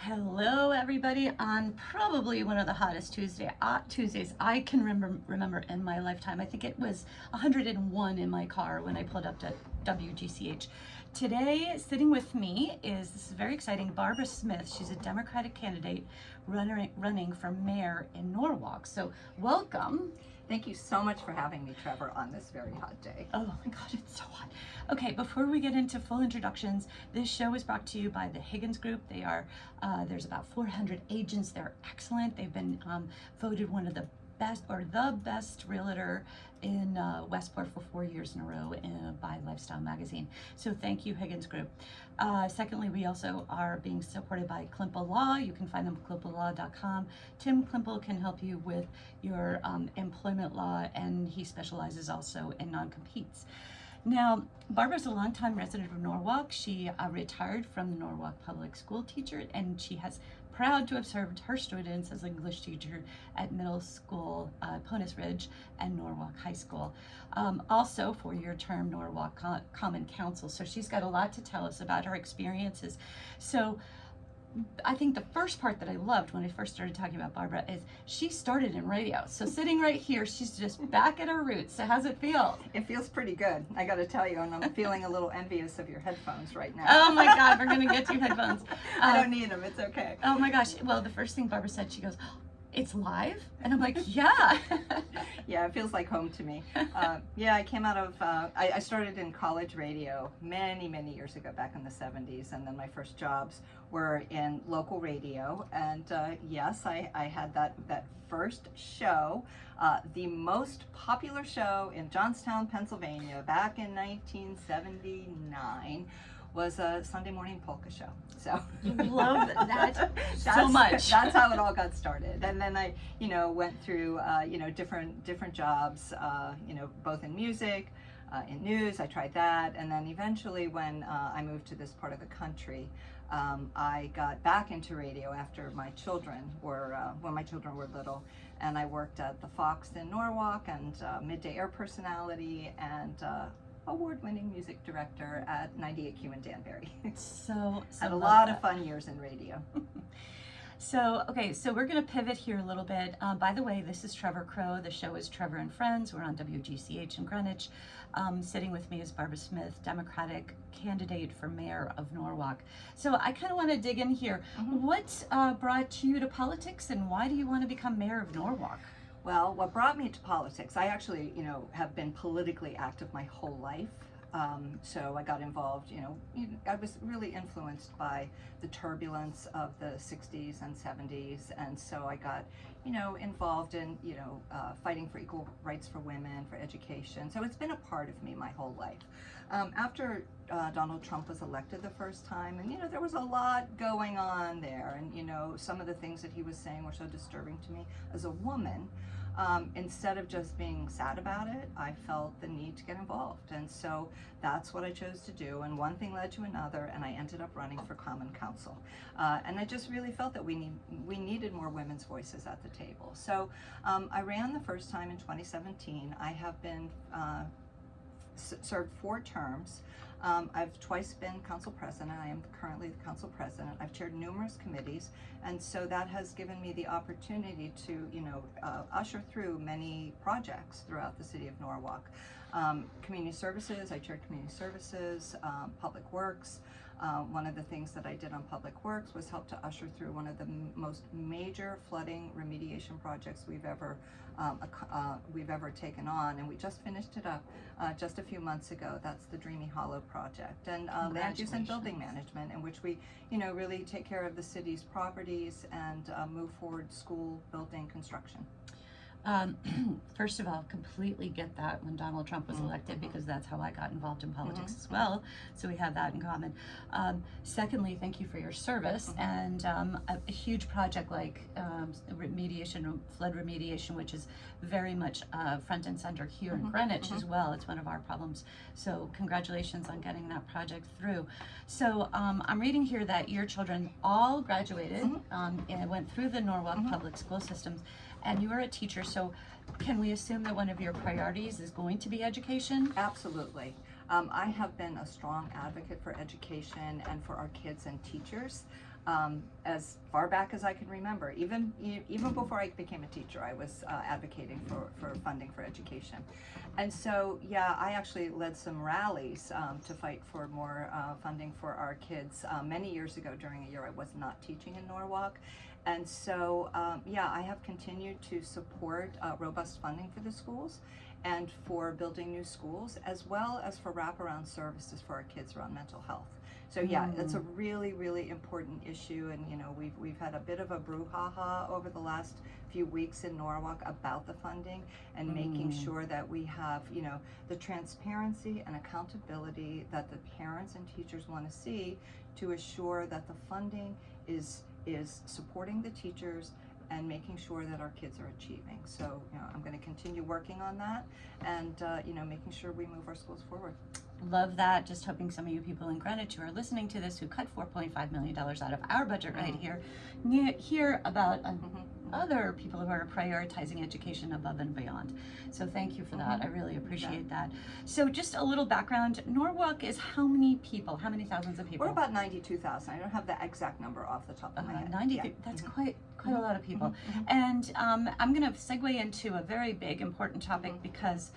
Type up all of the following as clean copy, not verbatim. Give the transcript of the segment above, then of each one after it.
Hello, everybody, on probably one of the hottest Tuesdays I can remember in my lifetime. I think it was 101 in my car when I pulled up to WGCH. Today, sitting with me this is very exciting, Barbara Smyth. She's a Democratic candidate running for mayor in Norwalk. So welcome. Thank you so much for having me, Trevor, on this very hot day. Oh my God, it's so hot. Okay, before we get into full introductions, this show is brought to you by the Higgins Group. They are, there's about 400 agents. They're excellent. They've been voted one of the best, or the best realtor in Westport for 4 years in a row by Lifestyle Magazine. So thank you, Higgins Group. Secondly, we also are being supported by Klimple Law. You can find them at klimplelaw.com. Tim Klimple can help you with your employment law, and he specializes also in non-competes. Now, Barbara's a longtime resident of Norwalk. She retired from the Norwalk Public School teacher, and she has proud to have served her students as English teacher at middle school, Ponus Ridge, and Norwalk High School. Also, 4-year term Norwalk Common Council. So she's got a lot to tell us about her experiences. So I think the first part that I loved when I first started talking about Barbara is she started in radio. So sitting right here, she's just back at her roots. So how's it feel? It feels pretty good, I got to tell you, and I'm feeling a little envious of your headphones right now. Oh my God, we're going to get you headphones. I don't need them, it's okay. Oh my gosh. Well, the first thing Barbara said, she goes, "It's live?" And I'm like, yeah. Yeah, it feels like home to me. Yeah, I came out of, I started in college radio many years ago, back in the 70s, and then my first jobs were in local radio. And yes, I had that first show, the most popular show in Johnstown, Pennsylvania, back in 1979. Was a Sunday morning polka show. So love that so much. That's how it all got started. And then I, went through, different jobs, both in music, in news. I tried that, and then eventually, when I moved to this part of the country, I got back into radio after my children were, when my children were little, and I worked at the Fox in Norwalk, and midday air personality, and award-winning music director at 98Q in Danbury. So had a lot of fun years in radio. So, okay, so we're going to pivot here a little bit. By the way, this is Trevor Crow. The show is Trevor and Friends. We're on WGCH in Greenwich. Sitting with me is Barbara Smyth, Democratic candidate for mayor of Norwalk. So I kind of want to dig in here. Mm-hmm. What brought you to politics, and why do you want to become mayor of Norwalk? Well, what brought me to politics, I actually, have been politically active my whole life. So I got involved, I was really influenced by the turbulence of the 60s and 70s. And so I got, involved in, fighting for equal rights for women, for education. So it's been a part of me my whole life. After Donald Trump was elected the first time, and, there was a lot going on there. And, some of the things that he was saying were so disturbing to me as a woman. Instead of just being sad about it, I felt the need to get involved. And so that's what I chose to do. And one thing led to another, and I ended up running for Common Council. And I just really felt that we needed more women's voices at the table. So I ran the first time in 2017. I have been served 4 terms. I've twice been council president. I am currently the council president. I've chaired numerous committees, and so that has given me the opportunity to, usher through many projects throughout the city of Norwalk. Community services, I chaired community services, public works. One of the things that I did on public works was help to usher through one of the most major flooding remediation projects we've ever taken on, and we just finished it up just a few months ago. That's the Dreamy Hollow project, and land use and building management, in which we, really take care of the city's properties and move forward school building construction. First of all, completely get that when Donald Trump was elected, because that's how I got involved in politics as well. So we have that in common. Secondly, thank you for your service, and a huge project like remediation, flood remediation, which is very much front and center here in Greenwich as well. It's one of our problems. So congratulations on getting that project through. So I'm reading here that your children all graduated and went through the Norwalk public school systems. And you are a teacher, so can we assume that one of your priorities is going to be education? Absolutely. I have been a strong advocate for education and for our kids and teachers. as far back as I can remember. Even before I became a teacher, I was advocating for funding for education. And so, yeah, I actually led some rallies to fight for more funding for our kids many years ago during a year I was not teaching in Norwalk. And so, yeah, I have continued to support robust funding for the schools and for building new schools, as well as for wraparound services for our kids around mental health. So yeah, it's a really, really important issue, and you know, we've had a bit of a brouhaha over the last few weeks in Norwalk about the funding and making sure that we have, you know, the transparency and accountability that the parents and teachers want to see to assure that the funding is supporting the teachers and making sure that our kids are achieving. So, you know, I'm going to continue working on that and, you know, making sure we move our schools forward. Love that. Just hoping some of you people in Greenwich who are listening to this, who cut $4.5 million out of our budget right here, hear about other people who are prioritizing education above and beyond. So thank you for that. I really appreciate that. So just a little background. Norwalk is how many people? How many thousands of people? We're about 92,000. I don't have the exact number off the top of my head. 90. Yeah. That's quite a lot of people. And I'm going to segue into a very big, important topic because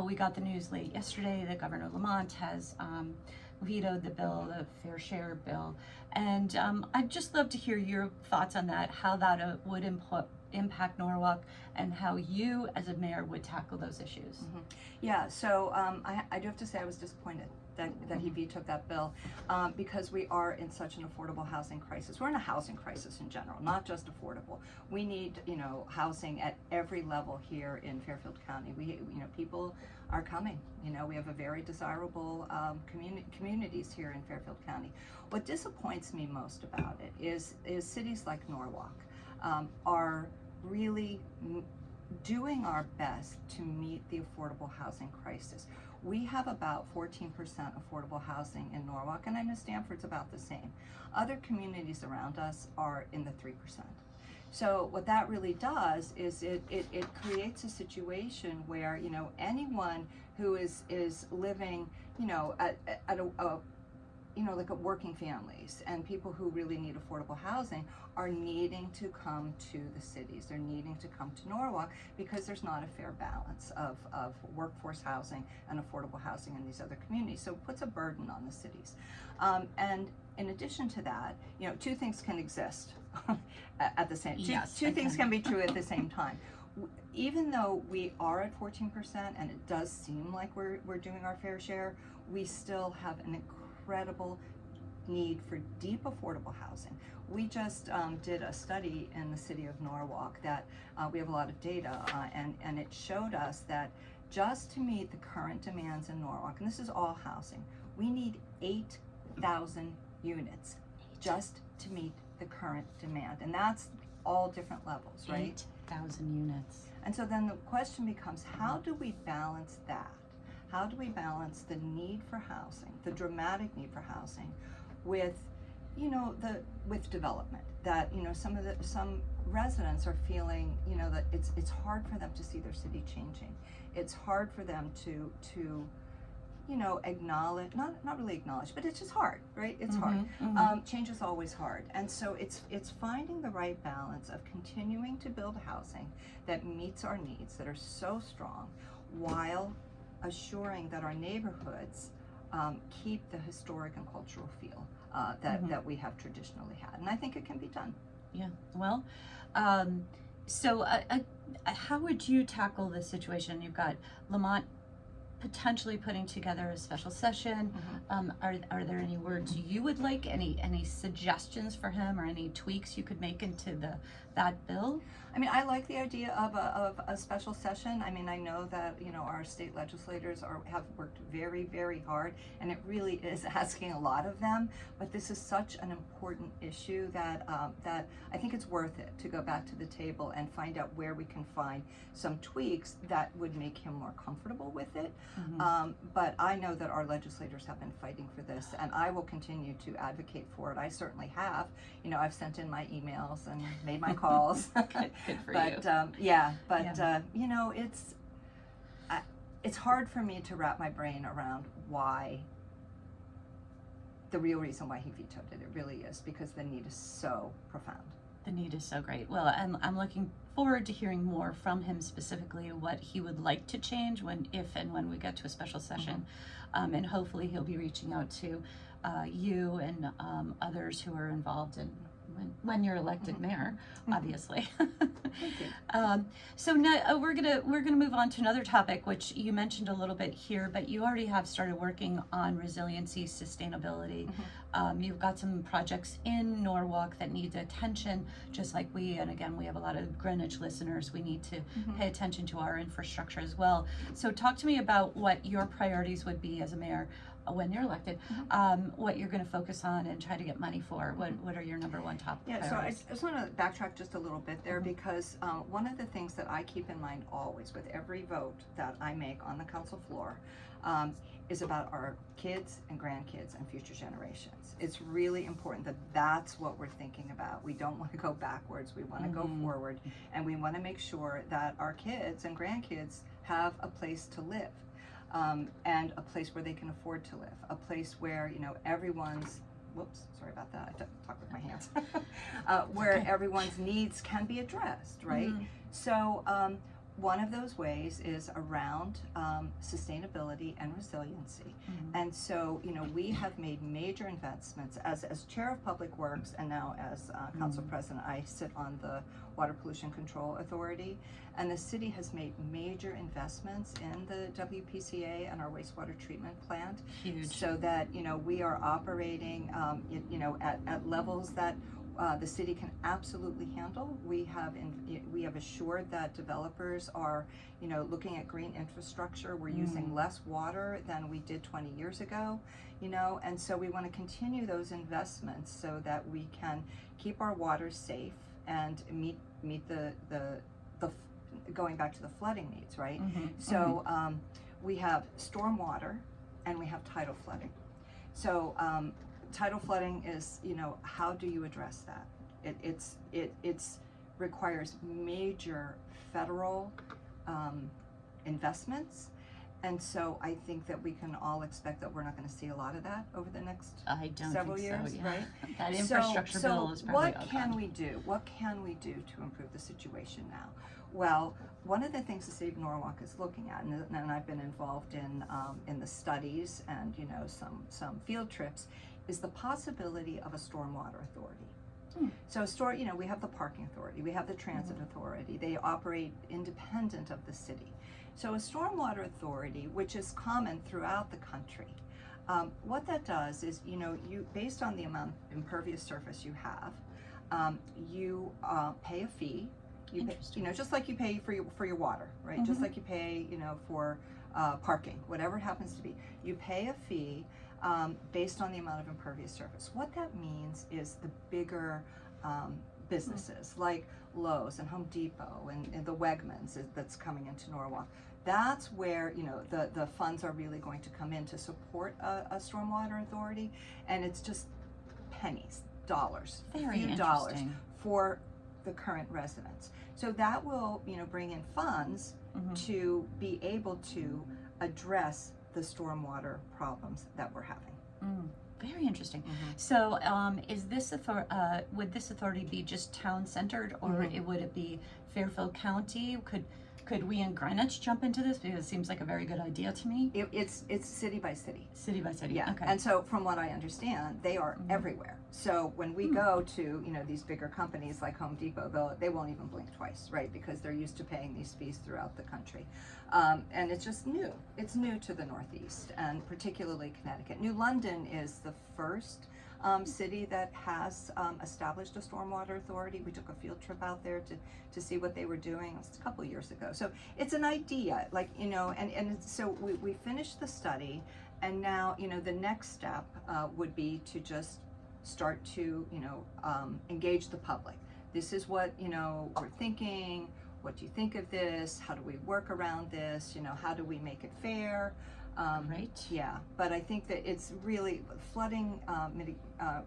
we got the news late yesterday that Governor Lamont has vetoed the bill, the Fair Share bill. And I'd just love to hear your thoughts on that, how that would impact Norwalk and how you as a mayor would tackle those issues. Yeah, so I do have to say I was disappointed that he vetoed that bill because we are in such an affordable housing crisis. We're in a housing crisis in general, not just affordable. We need, you know, housing at every level here in Fairfield County. You know, people are coming. You know, we have a very desirable communities here in Fairfield County. What disappoints me most about it is cities like Norwalk are really doing our best to meet the affordable housing crisis. We have about 14% affordable housing in Norwalk, and I know Stamford's about the same. Other communities around us are in the 3%. So what that really does is it creates a situation where, you know, anyone who is living, you know, at a you know, like working families and people who really need affordable housing are needing to come to the cities. They're needing to come to Norwalk because there's not a fair balance of workforce housing and affordable housing in these other communities. So it puts a burden on the cities. And in addition to that, you know, two things can exist at the same time. Yes, two things can be true at the same time. Even though we are at 14% and it does seem like we're doing our fair share, we still have an incredible need for deep affordable housing. We just did a study in the city of Norwalk that we have a lot of data and it showed us that just to meet the current demands in Norwalk, and this is all housing, we need 8,000 units just to meet the current demand, and that's all different levels, right? 8,000 units. And so then the question becomes, how do we balance that? How do we balance the need for housing, the dramatic need for housing, with, you know, with development? That, you know, some residents are feeling, you know, that it's hard for them to see their city changing. It's hard for them to you know, acknowledge, not really acknowledge, but it's just hard, right? It's hard. Change is always hard. And so it's finding the right balance of continuing to build housing that meets our needs, that are so strong, while assuring that our neighborhoods keep the historic and cultural feel that we have traditionally had. And I think it can be done. Yeah, well, so how would you tackle this situation? You've got Lamont potentially putting together a special session. Are there any words you would like, any suggestions for him, or any tweaks you could make into that bill? I mean, I like the idea of a special session. I mean, I know that, you know, our state legislators have worked very, very hard, and it really is asking a lot of them. But this is such an important issue that that I think it's worth it to go back to the table and find out where we can find some tweaks that would make him more comfortable with it. But I know that our legislators have been fighting for this, and I will continue to advocate for it. I certainly have. You know, I've sent in my emails and made my calls. Good for but you. You know, it's hard for me to wrap my brain around why the real reason why he vetoed it. It really is because the need is so profound. The need is so great. Well, I'm looking forward to hearing more from him, specifically what he would like to change if and when we get to a special session. And hopefully he'll be reaching out to you and others who are involved in when you're elected mayor, obviously. Thank you. So now we're gonna move on to another topic, which you mentioned a little bit here, but you already have started working on resiliency, sustainability. You've got some projects in Norwalk that need attention, just like and again, we have a lot of Greenwich listeners. We need to pay attention to our infrastructure as well. So talk to me about what your priorities would be as a mayor when you're elected, what you're going to focus on and try to get money for. What are your number one top priorities? So I just want to backtrack just a little bit there because one of the things that I keep in mind always with every vote that I make on the council floor is about our kids and grandkids and future generations. It's really important that that's what we're thinking about. We don't want to go backwards. We want to go forward, and we want to make sure that our kids and grandkids have a place to live. And a place where they can afford to live, a place where, everyone's, sorry about that, I talk with my hands, where everyone's needs can be addressed, right? So one of those ways is around sustainability and resiliency. And so, we have made major investments as chair of Public Works, and now as council president, I sit on the Water Pollution Control Authority, and the city has made major investments in the WPCA and our wastewater treatment plant. Huge. So that, we are operating, at levels that the city can absolutely handle. We have assured that developers are, looking at green infrastructure. We're using less water than we did 20 years ago, and so we want to continue those investments so that we can keep our water safe and meet the going back to the flooding needs, right? So we have storm water and we have tidal flooding. So tidal flooding is, how do you address that? It requires major federal investments, and so I think that we can all expect that we're not going to see a lot of that over the next several years, right? That infrastructure bill is probably what can we do? What can we do to improve the situation now? Well, one of the things the city of Norwalk is looking at, and I've been involved in the studies and some field trips, is the possibility of a stormwater authority. So we have the parking authority, we have the transit authority. They operate independent of the city. So a stormwater authority, which is common throughout the country, what that does is, you based on the amount of impervious surface you have, you pay a fee. You pay, just like you pay for your water, right? Just like you pay, for parking, whatever it happens to be. You pay a fee based on the amount of impervious surface. What that means is the bigger businesses like Lowe's and Home Depot and the Wegmans that's coming into Norwalk. That's where the funds are really going to come in to support a stormwater authority, and it's just pennies, dollars, few dollars for the current residents. So that will bring in funds to be able to address the stormwater problems that we're having. Very interesting. So is this would this authority be just town centered, or would it be Fairfield County? Could we in Greenwich jump into this? Because it seems like a very good idea to me. It's city by city. City by city. Yeah. Okay. And so from what I understand, they are everywhere. So when we go to these bigger companies like Home Depot, they won't even blink twice, right? Because they're used to paying these fees throughout the country, and it's just new. It's new to the Northeast, and particularly Connecticut. New London is the first city that has established a stormwater authority. We took a field trip out there to see what they were doing. It was a couple of years ago. So it's an idea, and so we finished the study, and now the next step would be to just start to engage the public. This is what we're thinking. What do you think of this? How do we work around this? How do we make it fair? Right. Yeah, but I think that it's really flooding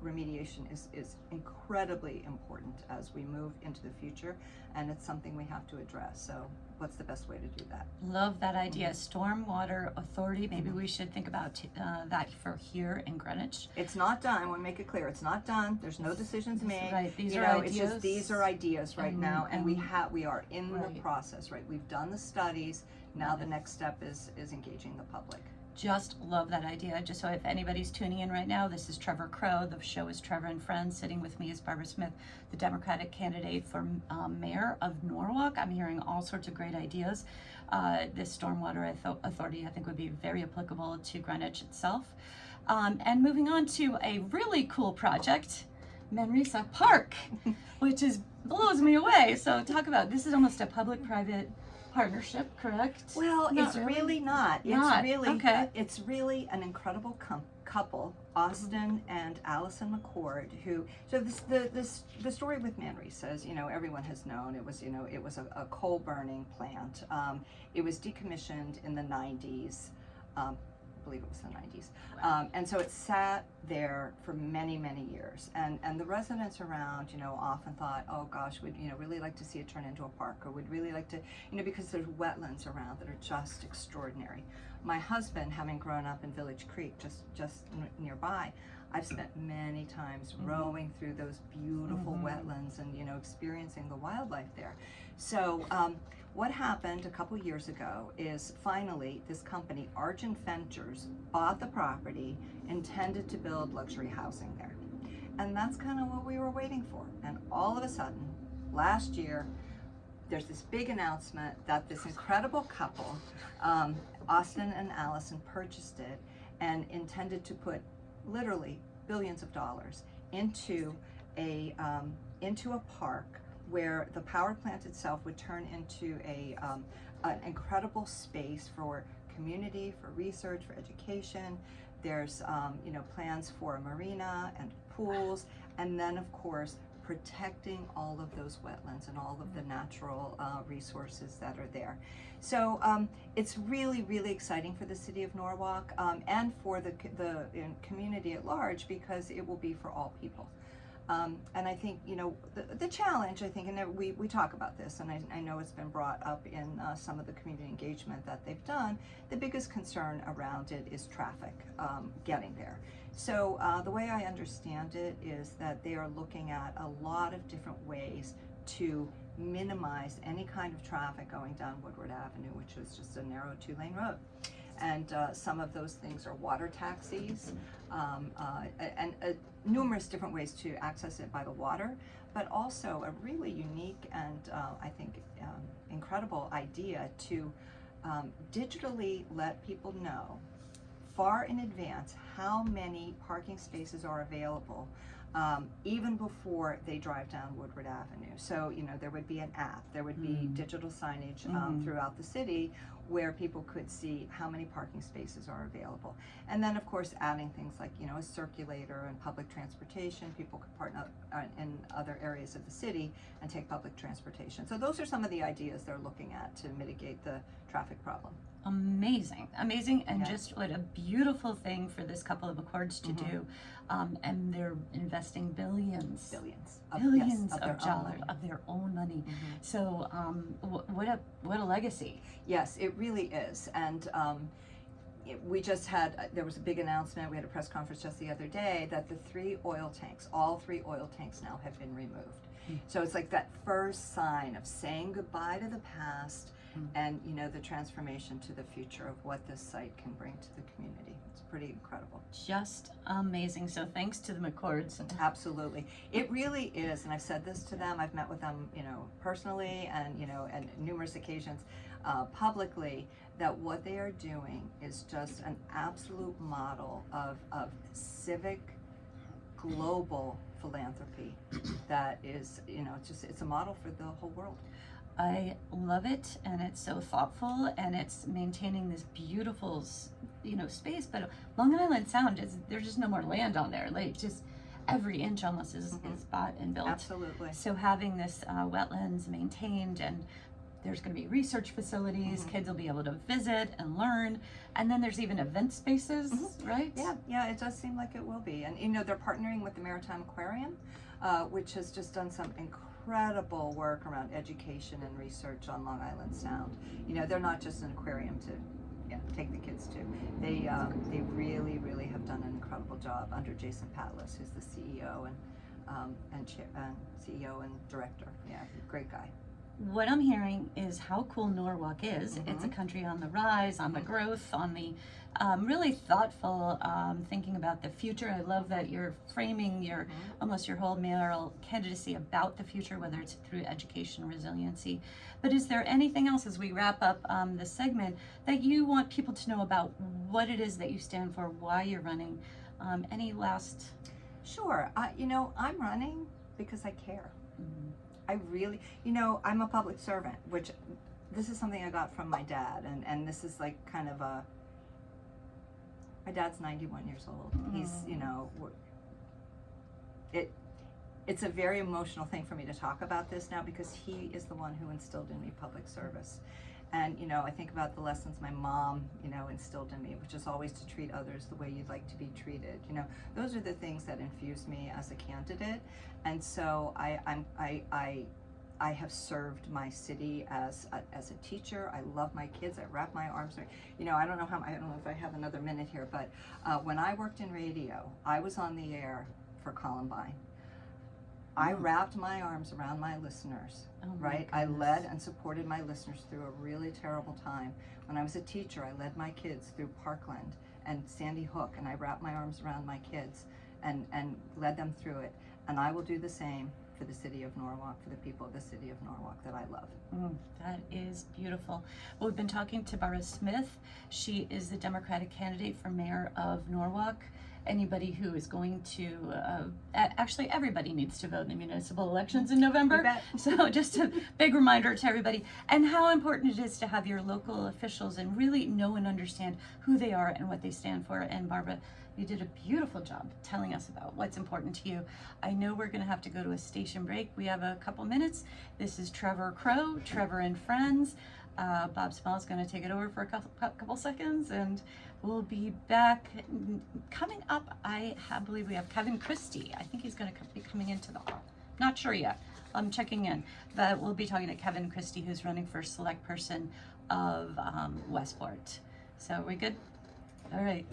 remediation is incredibly important as we move into the future, and it's something we have to address. So what's the best way to do that? Love that idea. Stormwater Authority, maybe we should think about that for here in Greenwich. It's not done. I want to make it clear. It's not done. There's no decisions made. Right. These you are know, ideas. It's just these are ideas right now, and we are in right. the process. Right. We've done the studies. Now the next step is engaging the public. Just love that idea. Just so if anybody's tuning in right now, this is Trevor Crow. The show is Trevor and Friends. Sitting with me is Barbara Smyth, the Democratic candidate for mayor of Norwalk. I'm hearing all sorts of great ideas. This Stormwater Authority, I think, would be very applicable to Greenwich itself. And moving on to a really cool project, Manresa Park, which blows me away. So talk about, this is almost a public-private partnership, correct? Well, it's really not. Okay. It's really an incredible couple, Austin and Allison McCord, who. So the story with Manresa, as everyone has known, it was a coal burning plant. It was decommissioned in the 90s. I believe it was the 90s. And so it sat there for many, many years. And the residents around, often thought, oh gosh, we'd, really like to see it turn into a park, or would really like to, because there's wetlands around that are just extraordinary. My husband, having grown up in Village Creek, just nearby, I've spent many times rowing through those beautiful wetlands and, experiencing the wildlife there. So, what happened a couple years ago is finally this company, Argent Ventures, bought the property, intended to build luxury housing there. And that's kind of what we were waiting for. And all of a sudden, last year, there's this big announcement that this incredible couple, Austin and Allison, purchased it and intended to put literally billions of dollars into a park where the power plant itself would turn into an incredible space for community, for research, for education. There's plans for a marina and pools, and then of course protecting all of those wetlands and all of the natural resources that are there. So it's really, really exciting for the city of Norwalk and for the community at large, because it will be for all people. And I think, the challenge, I think, and we talk about this, and I know it's been brought up in some of the community engagement that they've done, the biggest concern around it is traffic getting there. So the way I understand it is that they are looking at a lot of different ways to minimize any kind of traffic going down Woodward Avenue, which is just a narrow 2-lane road. And some of those things are water taxis, and numerous different ways to access it by the water, but also a really unique and I think incredible idea to digitally let people know far in advance how many parking spaces are available, even before they drive down Woodward Avenue. So, there would be an app, there would be digital signage throughout the city where people could see how many parking spaces are available. And then, of course, adding things like, a circulator and public transportation. People could partner in other areas of the city and take public transportation. So those are some of the ideas they're looking at to mitigate the traffic problem. Amazing, and just what a beautiful thing for this couple of accords to do. And they're investing billions of dollars of their own money. So what a legacy. Yes, it really is. And we just had, there was a big announcement, we had a press conference just the other day, that all 3 oil tanks now have been removed. So it's like that first sign of saying goodbye to the past and the transformation to the future of what this site can bring to the community. It's pretty incredible. Just amazing. So thanks to the McCords. Absolutely. It really is, and I've said this to them, I've met with them, personally and, and numerous occasions publicly, that what they are doing is just an absolute model of civic, global philanthropy that is, it's a model for the whole world. I love it, and it's so thoughtful, and it's maintaining this beautiful, space. But Long Island Sound there's just no more land on there. Like, just every inch almost is bought and built. Absolutely. So having this wetlands maintained, and there's going to be research facilities, kids will be able to visit and learn, and then there's even event spaces, right? Yeah, it does seem like it will be. And they're partnering with the Maritime Aquarium, which has just done some incredible work around education and research on Long Island Sound. They're not just an aquarium to take the kids to. They really, really have done an incredible job under Jason Patlas, who's the CEO and CEO and director. Yeah, great guy. What I'm hearing is how cool Norwalk is. It's a country on the rise, on the growth, on the really thoughtful thinking about the future. I love that you're framing your almost your whole mayoral candidacy about the future, whether it's through education, resiliency. But is there anything else as we wrap up this segment that you want people to know about what it is that you stand for, why you're running? Any last? Sure. I'm running because I care. I really, I'm a public servant, which this is something I got from my dad, and this is like kind of my dad's 91 years old. He's, it's a very emotional thing for me to talk about this now because he is the one who instilled in me public service. And, I think about the lessons my mom, instilled in me, which is always to treat others the way you'd like to be treated. Those are the things that infuse me as a candidate. And so I have served my city as a teacher. I love my kids. I wrap my arms around, I don't know if I have another minute here, but when I worked in radio, I was on the air for Columbine. I wrapped my arms around my listeners, right? I led and supported my listeners through a really terrible time. When I was a teacher, I led my kids through Parkland and Sandy Hook, and I wrapped my arms around my kids and led them through it. And I will do the same for the city of Norwalk, for the people of the city of Norwalk that I love. That is beautiful. Well, we've been talking to Barbara Smyth. She is the Democratic candidate for mayor of Norwalk. Anybody who is going to, actually everybody needs to vote in the municipal elections in November. You bet. So just a big reminder to everybody, and how important it is to have your local officials and really know and understand who they are and what they stand for. And Barbara, you did a beautiful job telling us about what's important to you. I know we're gonna have to go to a station break. We have a couple minutes. This is Trevor Crow, Trevor and Friends. Bob Small's going to take it over for a couple seconds, and we'll be back. Coming up, I believe we have Kevin Christie. I think he's going to be coming into the hall. Not sure yet. I'm checking in, but we'll be talking to Kevin Christie, who's running for select person of Westport. So are we good? All right.